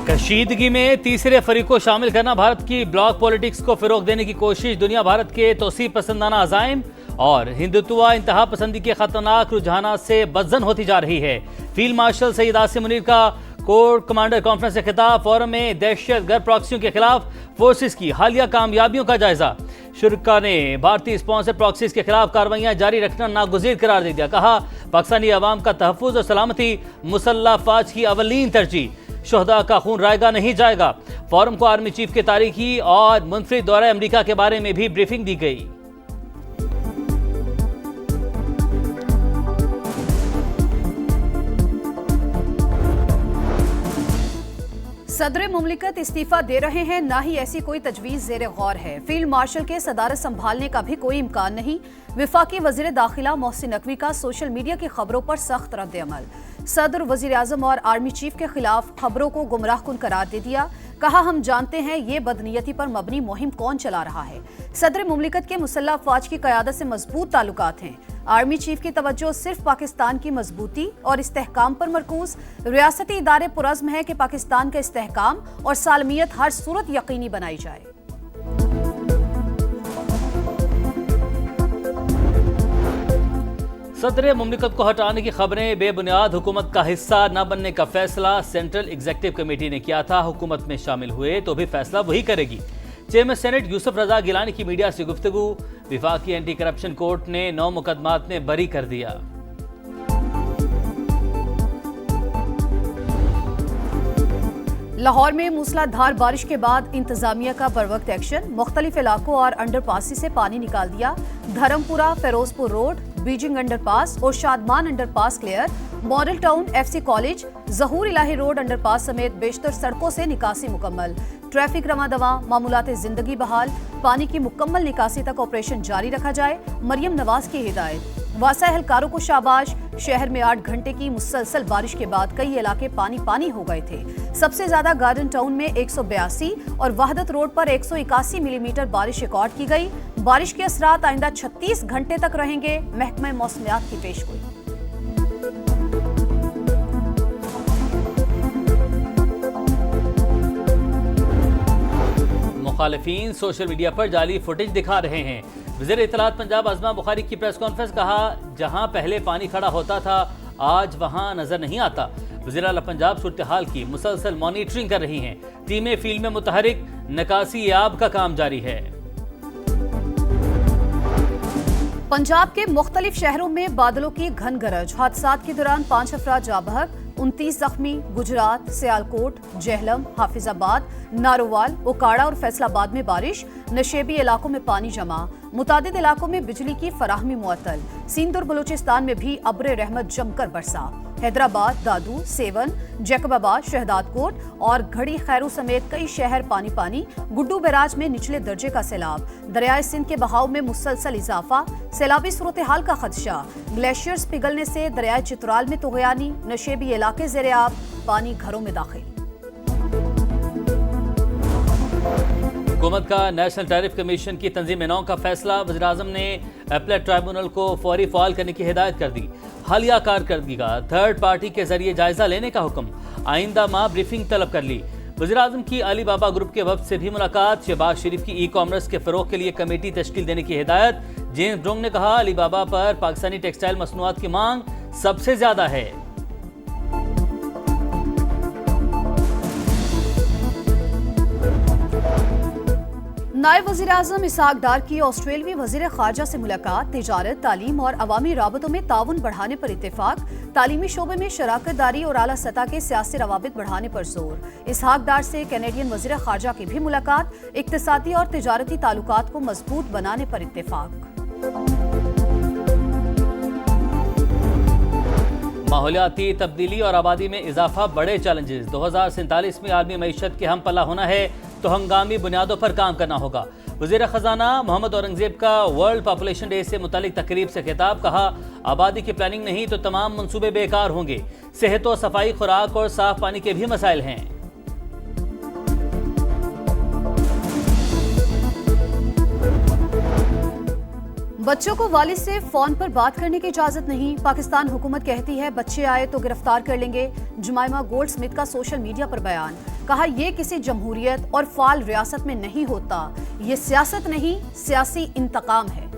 कशीदगी में तीसरे फरीक को शामिल करना भारत की ब्लॉक पॉलिटिक्स को फिरोग देने की कोशिश, दुनिया भारत के तोसी पसंदाना अज़ाइम और हिंदुत्व इंतहा पसंदी के खतरनाक रुझानात से बदजन होती जा रही है। फील्ड मार्शल सईद आसिम मुनीर का कोर कमांडर कॉन्फ्रेंस से खिताब, फोरम में दहशतगर्द प्रॉक्सियों के खिलाफ फोर्सेस की हालिया कामयाबियों का जायजा। शुरा ने भारतीय स्पॉन्सर प्रॉक्सीज के खिलाफ कार्रवाइयां जारी रखना नागुज़ीर करार दे दिया। कहा, पाकिस्तानी अवाम का तहफ़्फ़ुज़ और सलामती मुसल्लह फ़ौज की अवलीन तरजीह, शोहदा का खून रायगा नहीं जाएगा। फोरम को आर्मी चीफ के तारीखी और मुनफरिद दौरे अमेरिका के बारे में भी ब्रीफिंग दी गई। सदर मुमलिकत इस्तीफा दे रहे हैं, ना ही ऐसी कोई तजवीज़ ज़ेर गौर है। फील्ड मार्शल के सदारत संभालने का भी कोई इम्कान नहीं। विफाकी वज़ीर दाखिला मोहसिन नकवी का सोशल मीडिया की खबरों पर सख्त रद्द अमल। सदर, वज़ीर आज़म और आर्मी चीफ के खिलाफ खबरों को गुमराह कुन करार दे दिया। कहा, हम जानते हैं ये बदनीयती पर मबनी मुहिम कौन चला रहा है। सदर मुमलिकत के मुसल्लह अफवाज की क़यादत से मजबूत ताल्लुकात हैं। आर्मी चीफ की तवज्जो सिर्फ पाकिस्तान की मजबूती और इस्तेहकाम पर मरकूज। रियासती इदारे पुरज़्म है कि पाकिस्तान का इस्तेहकाम और सालमियत हर सूरत यकीनी बनाई जाए। सदर मुमलिकत को हटाने की खबरें बेबुनियाद, हुकूमत का हिस्सा न बनने का फैसला सेंट्रल एग्जीक्यूटिव कमेटी ने किया था। हुकूमत में शामिल हुए तो भी फैसला वही करेगी। चेयरमैन सेनेट यूसुफ रजा गिलानी की मीडिया से गुफ्तगू, विफाकी एंटी करप्शन कोर्ट ने 9 मुकदमात में बरी कर दिया। लाहौर में मूसलाधार बारिश के बाद इंतजामिया का बरवक्त एक्शन, मुख्तलिफ इलाकों और अंडरपासी से पानी निकाल दिया। Dharampura, Ferozepur Road, Beijing underpass और Shadman underpass clear. Model Town, FC College, Zahoor Ilahi Road underpass समेत बेशतर सड़कों से निकासी मुकम्मल। ट्रैफिक रवा दवा, मामूलात जिंदगी बहाल। पानी की मुकम्मल निकासी तक ऑपरेशन जारी रखा जाए, मरियम नवाज की हिदायत। वासा एहलकारों को शाबाश। शहर में 8 घंटे की मुसलसल बारिश के बाद कई इलाके पानी पानी हो गए थे। सबसे ज्यादा गार्डन टाउन में 182 और वहदत रोड पर 181 मिलीमीटर बारिश रिकॉर्ड की गई। बारिश के असरात आइंदा 36 घंटे तक रहेंगे, महकमा मौसमियात की पेशगोई। मुखालिफिन सोशल मीडिया पर जाली फुटेज दिखा रहे हैं। वज़ीर इत्तलात पंजाब आज़मा बुखारी की प्रेस कॉन्फ्रेंस, कहा, जहां पहले पानी खड़ा होता था आज वहां नजर नहीं आता। वज़ीर आला पंजाब सूरत हाल की मुसलसल मॉनिटरिंग कर रही हैं। टीमें फील्ड में मुतहरिक, निकासी आब का काम जारी है। पंजाब के मुख्तलिफ शहरों में बादलों की घन गरज, हादसात के दौरान 5 अफराद जाँ बहक, 29 जख्मी। गुजरात, सियालकोट, जेहलम, हाफिजाबाद, नारोवाल, ओकाड़ा और फैसलाबाद में बारिश, नशेबी इलाकों में पानी जमा। मुतादिद इलाकों में बिजली की फराहमी मुअत्तल। सिंध और बलूचिस्तान में भी अब्र रहमत जमकर बरसा। हैदराबाद, दादू, सेवन, जैकबाबाद, शहदादकोट और घड़ी खैरू समेत कई शहर पानी पानी। गुड्डू बैराज में निचले दर्जे का सैलाब। दरियाए सिंध के बहाव में मुसलसल इजाफा, सैलाबी सूरत हाल का खदशा। ग्लेशियर्स पिघलने से दरियाए चित्राल में तुगयानी, नशेबी इलाके ज़ेरे-आब, पानी घरों में दाखिल। हुकूमत का नेशनल टैरिफ कमीशन की तंजीम 9 का फैसला, वज़ीर आज़म ने अपीलेट ट्राइब्यूनल को फौरी फ़ाल करने की हिदायत कर दी। हालिया कारकर्दगी का थर्ड पार्टी के जरिए जायजा लेने का हुक्म, आइंदा माह ब्रीफिंग तलब कर ली। वज़ीर आज़म की अली बाबा ग्रुप के वफ्द से भी मुलाकात, शहबाज शरीफ की ई-कॉमर्स के फ़रोग़ के लिए कमेटी तश्कील देने की हिदायत। जेम्स ब्रोंग ने कहा, अली बाबा पर पाकिस्तानी टेक्सटाइल मसनूआत की मांग सबसे ज्यादा है। नायब वज़ीर आज़म इसहाक डार की ऑस्ट्रेलियाई वज़ीर ख़ारजा से मुलाकात, तिजारत, तालीम और अवामी राबतों में ताउन बढ़ाने पर इत्तेफाक। तालीमी शोबे में शराकत दारी और आला सतह के सियासी रवाबित बढ़ाने पर जोर। इसहाक डार से कैनेडियन वज़ीर ख़ारजा की भी मुलाकात, इक़्तिसादी और तिजारती ताल्लुकात को मजबूत बनाने पर इत्तेफाक। माहौलियाती तब्दीली और आबादी में इजाफा बड़े चैलेंजेस। 2047 में आलमी मईशत के हम पल्ला होना है तो हंगामी बुनियादों पर काम करना होगा। वज़ीर ख़जाना मोहम्मद औरंगज़ेब का वर्ल्ड पॉपुलेशन डे से मुतालिक तकरीब से खिताब, कहा, आबादी की प्लानिंग नहीं तो तमाम मंसूबे बेकार होंगे। सेहत और सफाई, खुराक और साफ पानी के भी मसाइल हैं। बच्चों को वालिद से फोन पर बात करने की इजाजत नहीं। पाकिस्तान हुकूमत कहती है बच्चे आए तो गिरफ्तार कर लेंगे। जुमाइमा गोल्ड स्मिथ का सोशल मीडिया पर बयान, कहा यह किसी जमहूरियत और फाल रियासत में नहीं होता, ये सियासत नहीं सियासी इंतकाम है।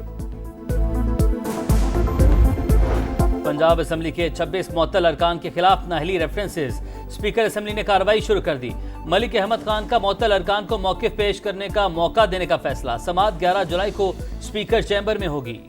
पंजाब असेंबली के 26 मुअत्तल अरकान के खिलाफ नाअहली रेफरेंसेस, स्पीकर असेंबली ने कार्रवाई शुरू कर दी। मलिक अहमद खान का मुअत्तल अरकान को मौक़िफ़ पेश करने का मौका देने का फैसला, समाअत 11 जुलाई को स्पीकर चैम्बर में होगी।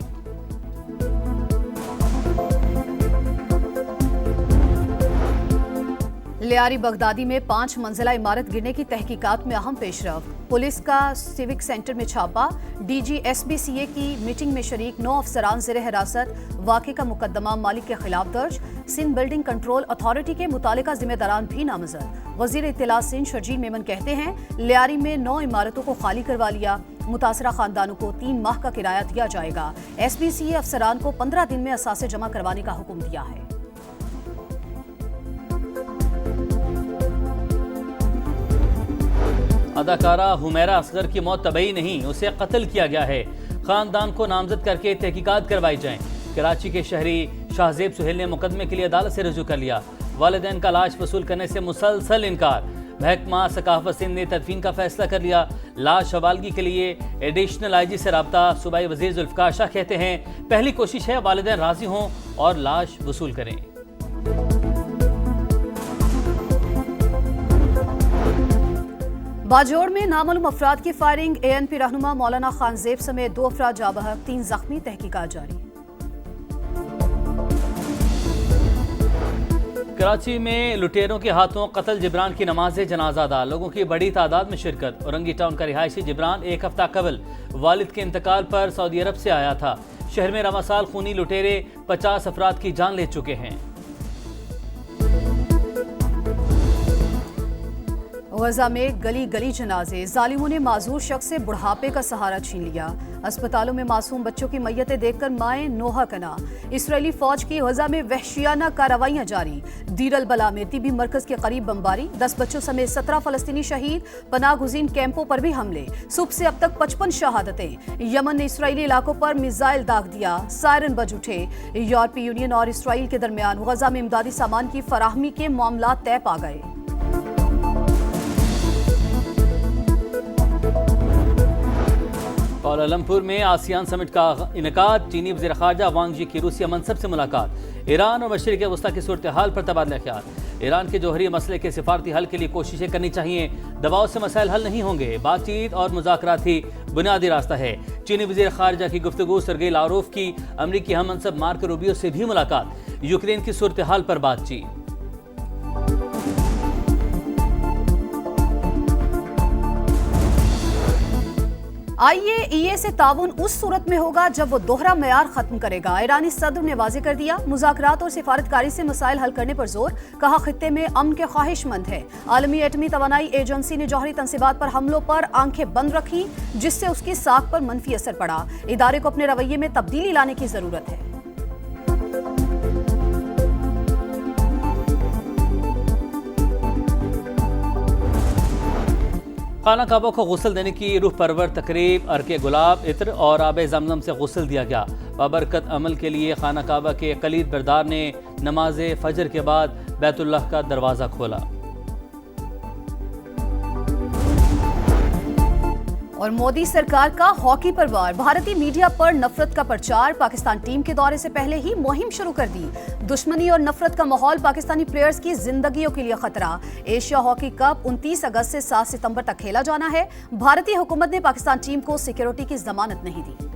लियारी बगदादी में 5 मंजिला इमारत गिरने की तहकीकात में अहम पेशरफ। पुलिस का सिविक सेंटर में छापा, डीजी एसबीसीए की मीटिंग में शरीक 9 अफसरान ज़ेर हिरासत। वाक़े का मुकदमा मालिक के खिलाफ दर्ज। सिंध बिल्डिंग कंट्रोल अथॉरिटी के मुतालिका जिम्मेदारान भी नामजद। वजीर इत्तला सिंध शर्जील मेमन कहते हैं लियारी में 9 इमारतों को खाली करवा लिया। मुतासरा खानदानों को 3 माह का किराया दिया जाएगा। एसबीसीए अफसरान को 15 दिन में असासे जमा करवाने का हुक्म दिया है। अदाकारा हुमैरा असगर की मौत तबई नहीं, उसे कत्ल किया गया है। खानदान को नामजद करके तहकीकात करवाई जाएं। कराची के शहरी शाहजेब सुहेल ने मुकदमे के लिए अदालत से रुजू कर लिया। वालिदैन का लाश वसूल करने से मुसलसल इनकार। महकमा सकाफत सिंध ने तदफीन का फैसला कर लिया। लाश हवालगी के लिए एडिशनल आईजी से रब्ता। सूबाई वजीर जुल्फकार शाह कहते हैं पहली कोशिश है वालिदैन राजी हों और लाश वसूल करें। बाजोड़ में नामालूम अफराद की फायरिंग, एएनपी रहनुमा मौलाना खानजेब समेत 2 अफराद जाँ बहक, 3 जख्मी, तहकीकात जारी। कराची में लुटेरों के हाथों कत्ल जिब्रान की नमाज जनाजा अदा, लोगों की बड़ी तादाद में शिरकत। औरंगी टाउन का रिहायशी जिब्रान 1 हफ्ता कबल वालिद के इंतकाल पर सऊदी अरब से आया था। शहर में रवा साल खूनी लुटेरे 50 अफराद की जान ले चुके हैं। गजा में गली गली जनाजे, जालिमों ने माजूर शख्स से बुढ़ापे का सहारा छीन लिया। अस्पतालों में मासूम बच्चों की मैयतें देखकर माएं नोहा कना। इसराइली फौज की गजा में वहशियाना कार्रवाइयां जारी। दीर अल बला में तिबी मरकज के करीब बमबारी, 10 बच्चों समेत 17 फलस्तीनी शहीद। पनाह गुज़ीन कैंपों पर भी हमले, सुबह से अब तक 55 शहादतें। यमन ने इसराइली इलाकों पर मिसाइल दाग दिया, सायरन बज उठे। यूरोपीय यूनियन और इसराइल के दरमियान गजा में इमदादी सामान की फराहमी के मामला तय पा गए। कुआलालंपुर में आसियान समिट का इनेकाद, चीनी वज़ीर ख़ारजा वांग यी की रूसिया मनसब से मुलाकात। ईरान और मशरिक़ वस्ता की सूरत हाल पर तबादला ख्याल। ईरान के जौहरी मसले के सिफारती हल के लिए कोशिशें करनी चाहिए, दबाव से मसाइल हल नहीं होंगे। बातचीत और मुज़ाकरात ही बुनियादी रास्ता है। चीनी वज़ीर ख़ारजा की गुफ्तगू। सरगेई लावरोव की अमरीकी हम मनसब मार्को रूबियो से भी मुलाकात। यूक्रेन की सूरत हाल पर बातचीत। IAEA से ताउन उस सूरत में होगा जब वो दोहरा मेयार खत्म करेगा। ईरानी सदर ने वाज़ेह कर दिया, मुज़ाकरात और सिफारतकारी से मसाइल हल करने पर जोर। कहा खित्ते में अमन के ख्वाहिशमंद है। आलमी एटमी तवानाई एजेंसी ने जौहरी तंसीबात पर हमलों पर आंखें बंद रखी, जिससे उसकी साख पर मनफी असर पड़ा। इदारे को अपने रवैये में तब्दीली लाने की जरूरत है। खाना काबा को गुस्ल देने की रूह परवर तकरीब, अर्के गुलाब, इत्र और आब जमजम से गुस्ल दिया गया। बाबरकत अमल के लिए खाना काबा के कलीद बरदार ने नमाज फजर के बाद बैतुल्लाह का दरवाज़ा खोला। और मोदी सरकार का हॉकी पर वार, भारतीय मीडिया पर नफरत का प्रचार। पाकिस्तान टीम के दौरे से पहले ही मुहिम शुरू कर दी। दुश्मनी और नफरत का माहौल, पाकिस्तानी प्लेयर्स की जिंदगियों के लिए खतरा। एशिया हॉकी कप 29 अगस्त से 7 सितंबर तक खेला जाना है। भारतीय हुकूमत ने पाकिस्तान टीम को सिक्योरिटी की जमानत नहीं दी।